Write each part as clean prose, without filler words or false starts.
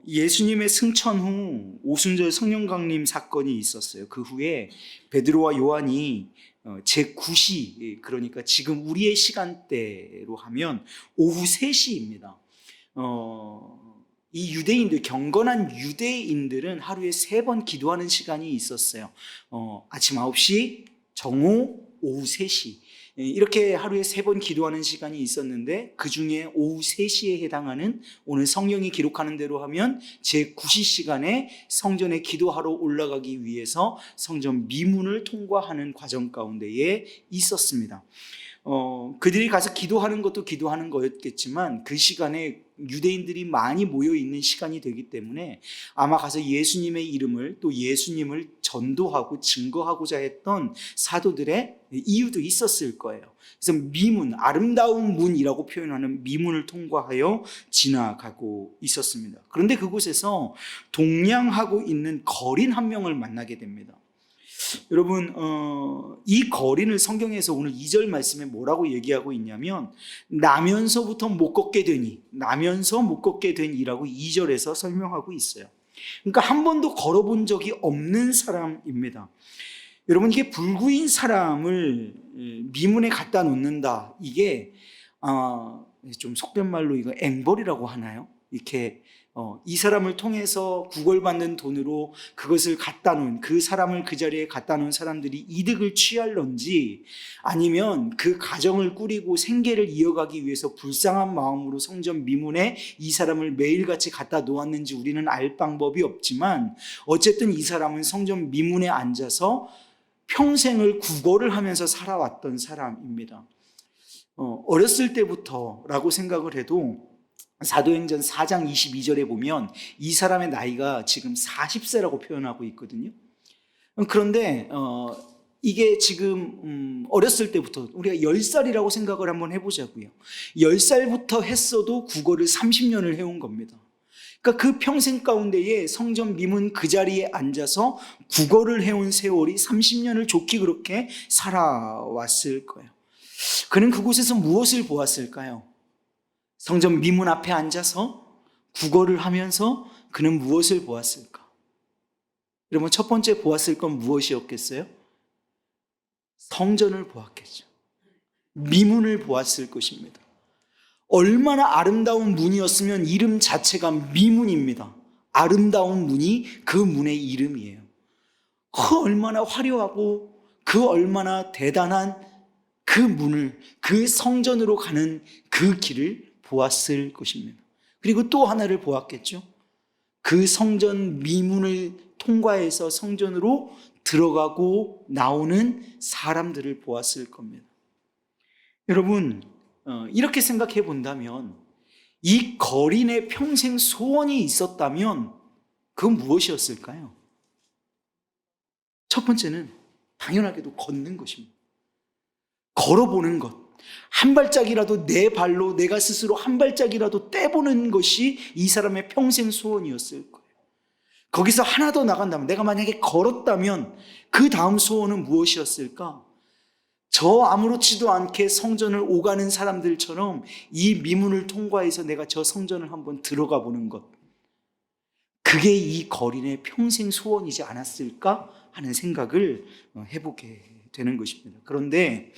예수님의 승천 후 오순절 성령 강림 사건이 있었어요. 그 후에 베드로와 요한이 제9시, 그러니까 지금 우리의 시간대로 하면 오후 3시입니다. 이 유대인들, 경건한 유대인들은 하루에 3번 기도하는 시간이 있었어요. 아침 9시, 정오, 오후 3시. 이렇게 하루에 3번 기도하는 시간이 있었는데 그 중에 오후 3시에 해당하는, 오늘 성령이 기록하는 대로 하면 제9시 시간에 성전에 기도하러 올라가기 위해서 성전 미문을 통과하는 과정 가운데에 있었습니다. 그들이 가서 기도하는 것도 기도하는 거였겠지만 그 시간에 유대인들이 많이 모여 있는 시간이 되기 때문에 아마 가서 예수님의 이름을, 또 예수님을 전도하고 증거하고자 했던 사도들의 이유도 있었을 거예요. 그래서 미문, 아름다운 문이라고 표현하는 미문을 통과하여 지나가고 있었습니다. 그런데 그곳에서 동냥하고 있는 거린 한 명을 만나게 됩니다. 여러분, 이 거린을 성경에서 오늘 2절 말씀에 뭐라고 얘기하고 있냐면 나면서부터 못 걷게 되니, 나면서 못 걷게 되니라고 2절에서 설명하고 있어요. 그러니까 한 번도 걸어본 적이 없는 사람입니다. 여러분, 이게 불구인 사람을 미문에 갖다 놓는다, 이게 좀 속된 말로 이거 앵벌이라고 하나요? 이렇게 이 사람을 통해서 구걸받는 돈으로 그것을 갖다 놓은, 그 사람을 그 자리에 갖다 놓은 사람들이 이득을 취할런지, 아니면 그 가정을 꾸리고 생계를 이어가기 위해서 불쌍한 마음으로 성전 미문에 이 사람을 매일같이 갖다 놓았는지 우리는 알 방법이 없지만, 어쨌든 이 사람은 성전 미문에 앉아서 평생을 구걸을 하면서 살아왔던 사람입니다. 어렸을 때부터라고 생각을 해도 사도행전 4장 22절에 보면 이 사람의 나이가 지금 40세라고 표현하고 있거든요. 그런데 이게 지금 어렸을 때부터, 우리가 10살이라고 생각을 한번 해보자고요. 10살부터 했어도 국어를 30년을 해온 겁니다. 그러니까 그 평생 가운데에 성전 미문 그 자리에 앉아서 국어를 해온 세월이 30년을 좋게 그렇게 살아왔을 거예요. 그는 그곳에서 무엇을 보았을까요? 성전 미문 앞에 앉아서 국어를 하면서 그는 무엇을 보았을까? 여러분, 첫 번째 보았을 건 무엇이었겠어요? 성전을 보았겠죠. 미문을 보았을 것입니다. 얼마나 아름다운 문이었으면 이름 자체가 미문입니다. 아름다운 문이 그 문의 이름이에요. 그 얼마나 화려하고 그 얼마나 대단한 그 문을, 그 성전으로 가는 그 길을 보았을 것입니다. 그리고 또 하나를 보았겠죠. 그 성전 미문을 통과해서 성전으로 들어가고 나오는 사람들을 보았을 겁니다. 여러분, 이렇게 생각해 본다면, 이 거린의 평생 소원이 있었다면 그건 무엇이었을까요? 첫 번째는 당연하게도 걷는 것입니다. 걸어보는 것. 한 발짝이라도 내 발로 내가 스스로 한 발짝이라도 떼보는 것이 이 사람의 평생 소원이었을 거예요. 거기서 하나 더 나간다면, 내가 만약에 걸었다면 그 다음 소원은 무엇이었을까? 저 아무렇지도 않게 성전을 오가는 사람들처럼 이 미문을 통과해서 내가 저 성전을 한번 들어가 보는 것. 그게 이 거린의 평생 소원이지 않았을까 하는 생각을 해보게 되는 것입니다. 그런데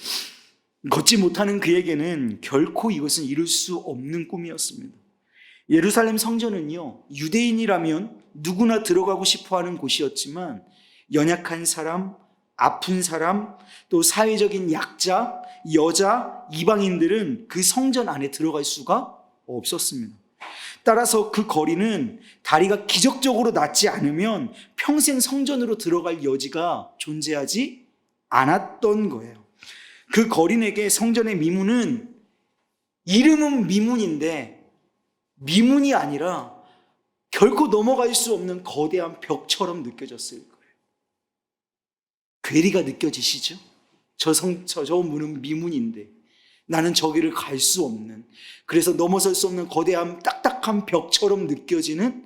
걷지 못하는 그에게는 결코 이것은 이룰 수 없는 꿈이었습니다. 예루살렘 성전은요, 유대인이라면 누구나 들어가고 싶어하는 곳이었지만 연약한 사람, 아픈 사람, 또 사회적인 약자, 여자, 이방인들은 그 성전 안에 들어갈 수가 없었습니다. 따라서 그 거리는 다리가 기적적으로 낫지 않으면 평생 성전으로 들어갈 여지가 존재하지 않았던 거예요. 그 거린에게 성전의 미문은 이름은 미문인데 미문이 아니라 결코 넘어갈 수 없는 거대한 벽처럼 느껴졌을 거예요. 괴리가 느껴지시죠? 저 문은 미문인데 나는 저기를 갈 수 없는, 그래서 넘어설 수 없는 거대한 딱딱한 벽처럼 느껴지는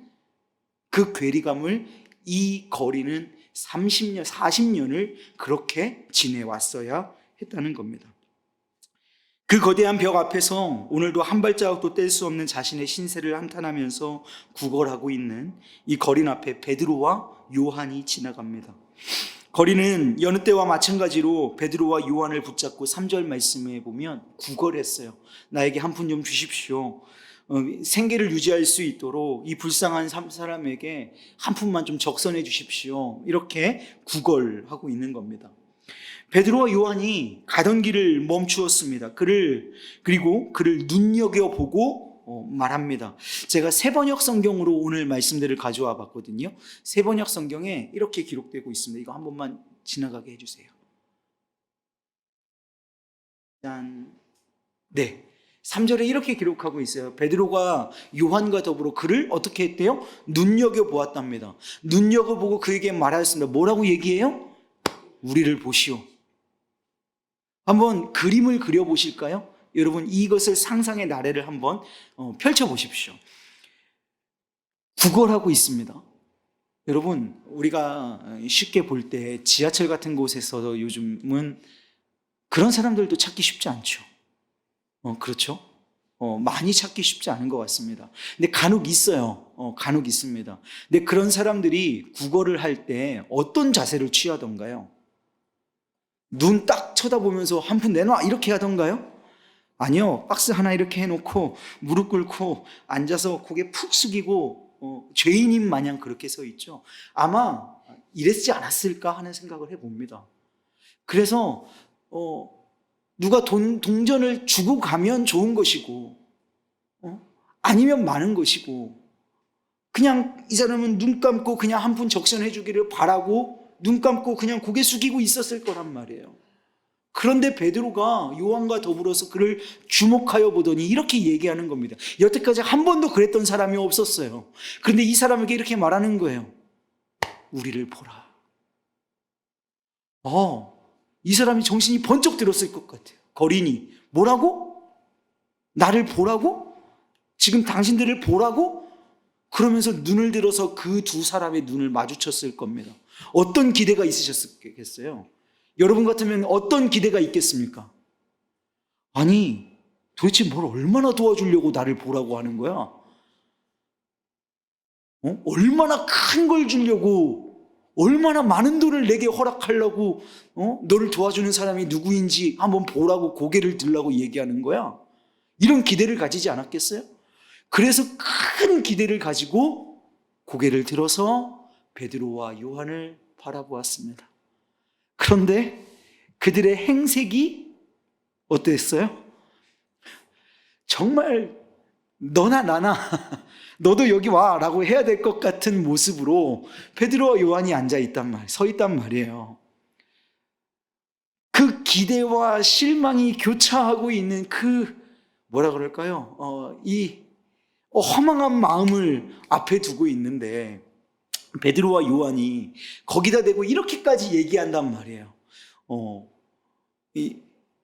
그 괴리감을 이 거리는 30년, 40년을 그렇게 지내왔어야 했다는 겁니다. 그 거대한 벽 앞에서 오늘도 한 발자국도 뗄 수 없는 자신의 신세를 한탄하면서 구걸하고 있는 이 거린 앞에 베드로와 요한이 지나갑니다. 거리는 여느 때와 마찬가지로 베드로와 요한을 붙잡고 3절 말씀에 보면 구걸했어요. 나에게 한 푼 좀 주십시오. 생계를 유지할 수 있도록 이 불쌍한 사람에게 한 푼만 좀 적선해 주십시오. 이렇게 구걸하고 있는 겁니다. 베드로와 요한이 가던 길을 멈추었습니다. 그리고 그를 눈여겨보고 말합니다. 제가 세번역 성경으로 오늘 말씀들을 가져와 봤거든요. 세번역 성경에 이렇게 기록되고 있습니다. 이거 한 번만 지나가게 해주세요. 짠. 네. 3절에 이렇게 기록하고 있어요. 베드로가 요한과 더불어 그를 어떻게 했대요? 눈여겨보았답니다. 눈여겨보고 그에게 말하였습니다. 뭐라고 얘기해요? 우리를 보시오. 한번 그림을 그려보실까요? 여러분 이것을 상상의 나래를 한번 펼쳐보십시오. 구걸하고 있습니다. 여러분 우리가 쉽게 볼 때 지하철 같은 곳에서 요즘은 그런 사람들도 찾기 쉽지 않죠. 그렇죠? 많이 찾기 쉽지 않은 것 같습니다. 근데 간혹 있어요. 간혹 있습니다. 근데 그런 사람들이 구걸을 할 때 어떤 자세를 취하던가요? 눈 딱 쳐다보면서 한 푼 내놔 이렇게 하던가요? 아니요. 박스 하나 이렇게 해놓고 무릎 꿇고 앉아서 고개 푹 숙이고 죄인인 마냥 그렇게 서 있죠. 아마 이랬지 않았을까 하는 생각을 해봅니다. 그래서 누가 동전을 주고 가면 좋은 것이고 아니면 많은 것이고 그냥 이 사람은 눈 감고 그냥 한 푼 적선해 주기를 바라고 눈 감고 그냥 고개 숙이고 있었을 거란 말이에요. 그런데 베드로가 요한과 더불어서 그를 주목하여 보더니 이렇게 얘기하는 겁니다. 여태까지 한 번도 그랬던 사람이 없었어요. 그런데 이 사람에게 이렇게 말하는 거예요. 우리를 보라. 이 사람이 정신이 번쩍 들었을 것 같아요. 거린이 뭐라고? 나를 보라고? 지금 당신들을 보라고? 그러면서 눈을 들어서 그 두 사람의 눈을 마주쳤을 겁니다. 어떤 기대가 있으셨겠어요? 여러분 같으면 어떤 기대가 있겠습니까? 아니 도대체 뭘 얼마나 도와주려고 나를 보라고 하는 거야? 얼마나 큰 걸 주려고, 얼마나 많은 돈을 내게 허락하려고 너를 도와주는 사람이 누구인지 한번 보라고 고개를 들라고 얘기하는 거야? 이런 기대를 가지지 않았겠어요? 그래서 큰 기대를 가지고 고개를 들어서 베드로와 요한을 바라보았습니다. 그런데 그들의 행색이 어땠어요? 정말 너나 나나 너도 여기 와 라고 해야 될 것 같은 모습으로 베드로와 요한이 서 있단 말이에요. 그 기대와 실망이 교차하고 있는 그 뭐라 그럴까요? 이 허망한 마음을 앞에 두고 있는데 베드로와 요한이 거기다 대고 이렇게까지 얘기한단 말이에요. 이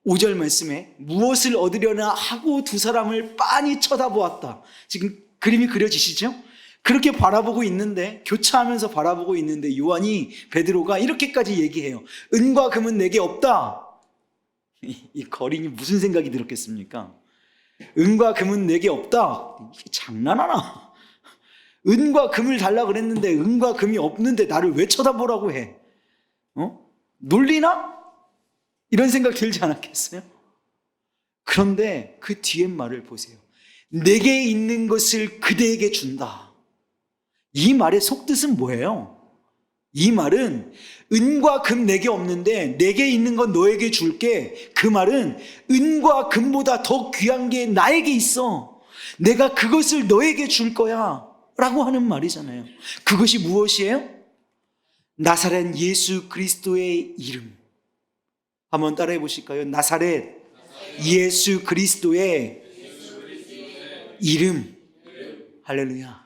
5절 말씀에 무엇을 얻으려나 하고 두 사람을 빤히 쳐다보았다. 지금 그림이 그려지시죠? 그렇게 바라보고 있는데, 교차하면서 바라보고 있는데 베드로가 이렇게까지 얘기해요. 은과 금은 내게 없다. 이 거린이 무슨 생각이 들었겠습니까? 은과 금은 내게 없다. 이게 장난하나? 은과 금을 달라 그랬는데 은과 금이 없는데 나를 왜 쳐다보라고 해? 놀리나? 이런 생각 들지 않았겠어요? 그런데 그 뒤에 말을 보세요. 내게 있는 것을 그대에게 준다. 이 말의 속뜻은 뭐예요? 이 말은 은과 금 내게 없는데 내게 있는 건 너에게 줄게. 그 말은 은과 금보다 더 귀한 게 나에게 있어. 내가 그것을 너에게 줄 거야 라고 하는 말이잖아요. 그것이 무엇이에요? 나사렛 예수 그리스도의 이름. 한번 따라해 보실까요? 나사렛 예수 그리스도의 이름. 할렐루야.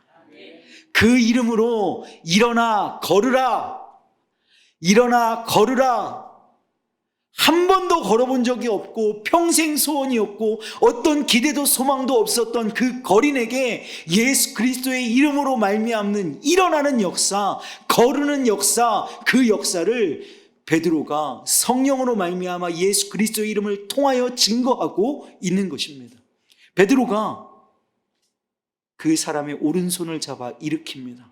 그 이름으로 일어나 걸으라. 일어나 걸으라. 한 번도 걸어본 적이 없고 평생 소원이 없고 어떤 기대도 소망도 없었던 그 거린에게 예수 그리스도의 이름으로 말미암는 일어나는 역사, 거르는 역사, 그 역사를 베드로가 성령으로 말미암아 예수 그리스도의 이름을 통하여 증거하고 있는 것입니다. 베드로가 그 사람의 오른손을 잡아 일으킵니다.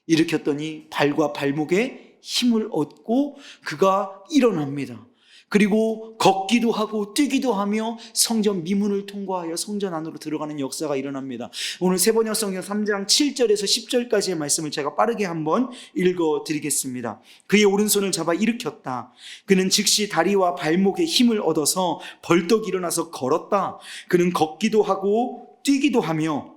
일으켰더니 발과 발목에 힘을 얻고 그가 일어납니다. 그리고 걷기도 하고 뛰기도 하며 성전 미문을 통과하여 성전 안으로 들어가는 역사가 일어납니다. 오늘 세번역 성경 3장 7절에서 10절까지의 말씀을 제가 빠르게 한번 읽어드리겠습니다. 그의 오른손을 잡아 일으켰다. 그는 즉시 다리와 발목에 힘을 얻어서 벌떡 일어나서 걸었다. 그는 걷기도 하고 뛰기도 하며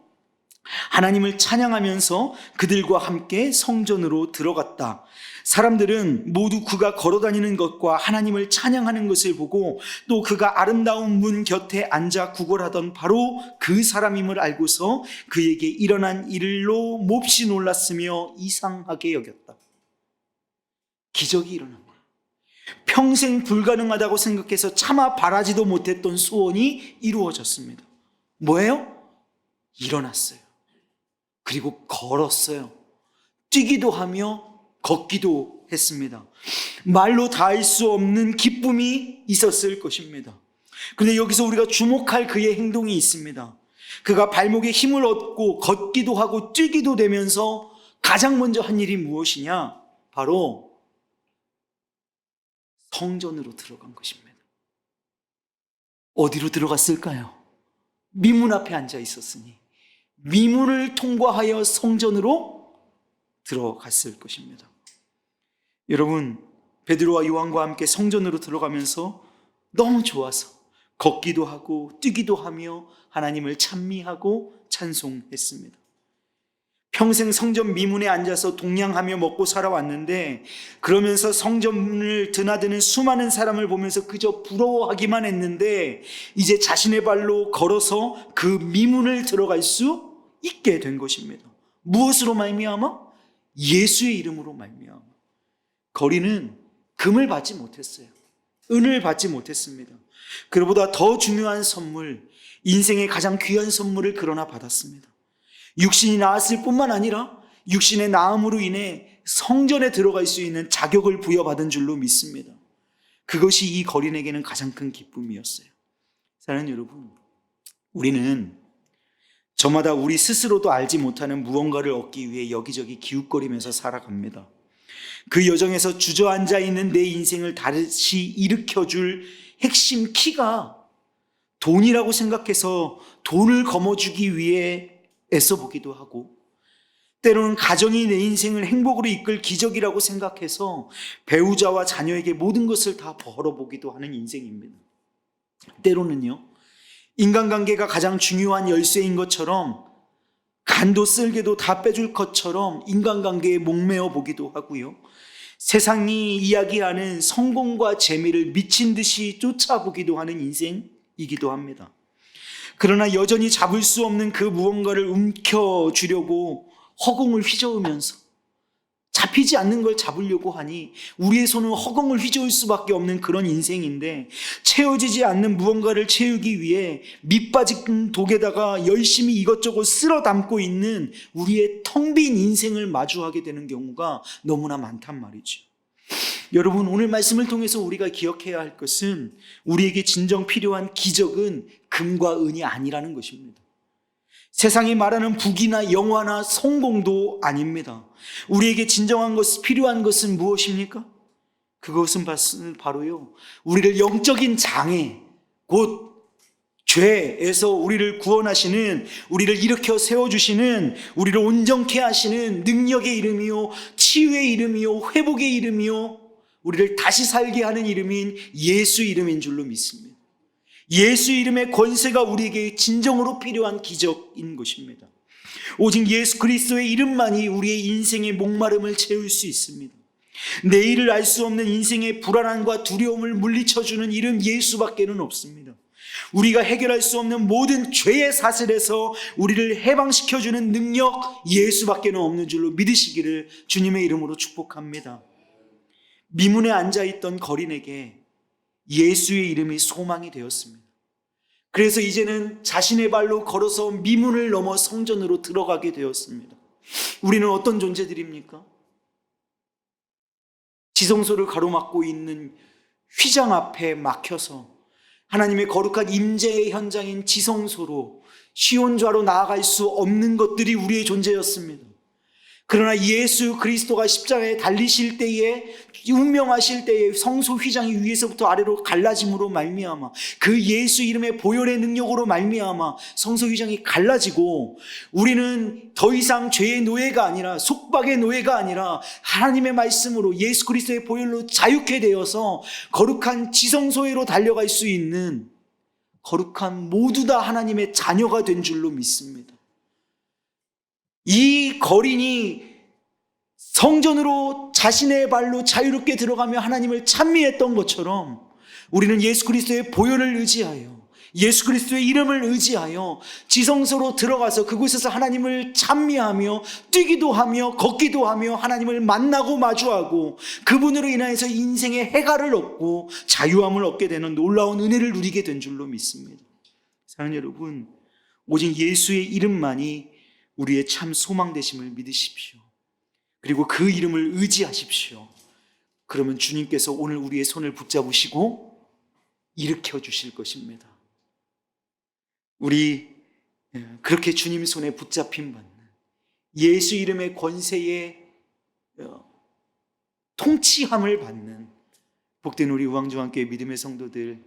하나님을 찬양하면서 그들과 함께 성전으로 들어갔다. 사람들은 모두 그가 걸어다니는 것과 하나님을 찬양하는 것을 보고 또 그가 아름다운 문 곁에 앉아 구걸하던 바로 그 사람임을 알고서 그에게 일어난 일로 몹시 놀랐으며 이상하게 여겼다. 기적이 일어난 거예요. 평생 불가능하다고 생각해서 차마 바라지도 못했던 소원이 이루어졌습니다. 뭐예요? 일어났어요. 그리고 걸었어요. 뛰기도 하며 걷기도 했습니다. 말로 다 할 수 없는 기쁨이 있었을 것입니다. 그런데 여기서 우리가 주목할 그의 행동이 있습니다. 그가 발목에 힘을 얻고 걷기도 하고 뛰기도 되면서 가장 먼저 한 일이 무엇이냐? 바로 성전으로 들어간 것입니다. 어디로 들어갔을까요? 미문 앞에 앉아 있었으니 미문을 통과하여 성전으로 들어갔을 것입니다. 여러분, 베드로와 요한과 함께 성전으로 들어가면서 너무 좋아서 걷기도 하고 뛰기도 하며 하나님을 찬미하고 찬송했습니다. 평생 성전 미문에 앉아서 동냥하며 먹고 살아왔는데 그러면서 성전을 드나드는 수많은 사람을 보면서 그저 부러워하기만 했는데 이제 자신의 발로 걸어서 그 미문을 들어갈 수 있게 된 것입니다. 무엇으로 말미암아? 예수의 이름으로 말미암아. 거리는 금을 받지 못했어요. 은을 받지 못했습니다. 그보다 더 중요한 선물, 인생의 가장 귀한 선물을 그러나 받았습니다. 육신이 나았을 뿐만 아니라 육신의 나음으로 인해 성전에 들어갈 수 있는 자격을 부여받은 줄로 믿습니다. 그것이 이 거린에게는 가장 큰 기쁨이었어요. 사랑하는 여러분, 우리는 저마다 우리 스스로도 알지 못하는 무언가를 얻기 위해 여기저기 기웃거리면서 살아갑니다. 그 여정에서 주저앉아 있는 내 인생을 다시 일으켜줄 핵심 키가 돈이라고 생각해서 돈을 거머쥐기 위해 애써보기도 하고, 때로는 가정이 내 인생을 행복으로 이끌 기적이라고 생각해서 배우자와 자녀에게 모든 것을 다 벌어보기도 하는 인생입니다. 때로는요, 인간관계가 가장 중요한 열쇠인 것처럼 간도 쓸개도 다 빼줄 것처럼 인간관계에 목매어 보기도 하고요, 세상이 이야기하는 성공과 재미를 미친 듯이 쫓아보기도 하는 인생이기도 합니다. 그러나 여전히 잡을 수 없는 그 무언가를 움켜쥐려고 허공을 휘저으면서 잡히지 않는 걸 잡으려고 하니 우리의 손은 허공을 휘저을 수밖에 없는 그런 인생인데, 채워지지 않는 무언가를 채우기 위해 밑빠진 독에다가 열심히 이것저것 쓸어 담고 있는 우리의 텅 빈 인생을 마주하게 되는 경우가 너무나 많단 말이죠. 여러분, 오늘 말씀을 통해서 우리가 기억해야 할 것은 우리에게 진정 필요한 기적은 금과 은이 아니라는 것입니다. 세상이 말하는 부귀나 영화나 성공도 아닙니다. 우리에게 진정한 필요한 것은 무엇입니까? 그것은 바로요, 우리를 영적인 장애, 곧 죄에서 우리를 구원하시는, 우리를 일으켜 세워주시는, 우리를 온전케 하시는 능력의 이름이요, 치유의 이름이요, 회복의 이름이요, 우리를 다시 살게 하는 이름인 예수 이름인 줄로 믿습니다. 예수 이름의 권세가 우리에게 진정으로 필요한 기적인 것입니다. 오직 예수 그리스도의 이름만이 우리의 인생의 목마름을 채울 수 있습니다. 내일을 알 수 없는 인생의 불안함과 두려움을 물리쳐주는 이름 예수밖에는 없습니다. 우리가 해결할 수 없는 모든 죄의 사슬에서 우리를 해방시켜주는 능력 예수밖에는 없는 줄로 믿으시기를 주님의 이름으로 축복합니다. 미문에 앉아있던 거린에게 예수의 이름이 소망이 되었습니다. 그래서 이제는 자신의 발로 걸어서 미문을 넘어 성전으로 들어가게 되었습니다. 우리는 어떤 존재들입니까? 지성소를 가로막고 있는 휘장 앞에 막혀서 하나님의 거룩한 임재의 현장인 지성소로 시온좌로 나아갈 수 없는 것들이 우리의 존재였습니다. 그러나 예수 그리스도가 십자가에 달리실 때에, 운명하실 때에 성소 휘장이 위에서부터 아래로 갈라짐으로 말미암아, 그 예수 이름의 보혈의 능력으로 말미암아 성소 휘장이 갈라지고 우리는 더 이상 죄의 노예가 아니라, 속박의 노예가 아니라 하나님의 말씀으로 예수 그리스도의 보혈로 자유케 되어서 거룩한 지성소에로 달려갈 수 있는, 거룩한 모두 다 하나님의 자녀가 된 줄로 믿습니다. 이 거린이 성전으로 자신의 발로 자유롭게 들어가며 하나님을 찬미했던 것처럼 우리는 예수 그리스도의 보혈을 의지하여, 예수 그리스도의 이름을 의지하여 지성소로 들어가서 그곳에서 하나님을 찬미하며 뛰기도 하며 걷기도 하며 하나님을 만나고 마주하고 그분으로 인하여서 인생의 해갈을 얻고 자유함을 얻게 되는 놀라운 은혜를 누리게 된 줄로 믿습니다. 사랑하는 여러분, 오직 예수의 이름만이 우리의 참 소망 되심을 믿으십시오. 그리고 그 이름을 의지하십시오. 그러면 주님께서 오늘 우리의 손을 붙잡으시고 일으켜 주실 것입니다. 우리 그렇게 주님 손에 붙잡힘 받는, 예수 이름의 권세에 통치함을 받는 복된 우리 우왕좌왕교회 믿음의 성도들,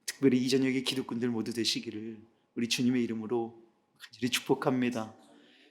특별히 이 저녁에 기독군들 모두 되시기를 우리 주님의 이름으로 간절히 축복합니다.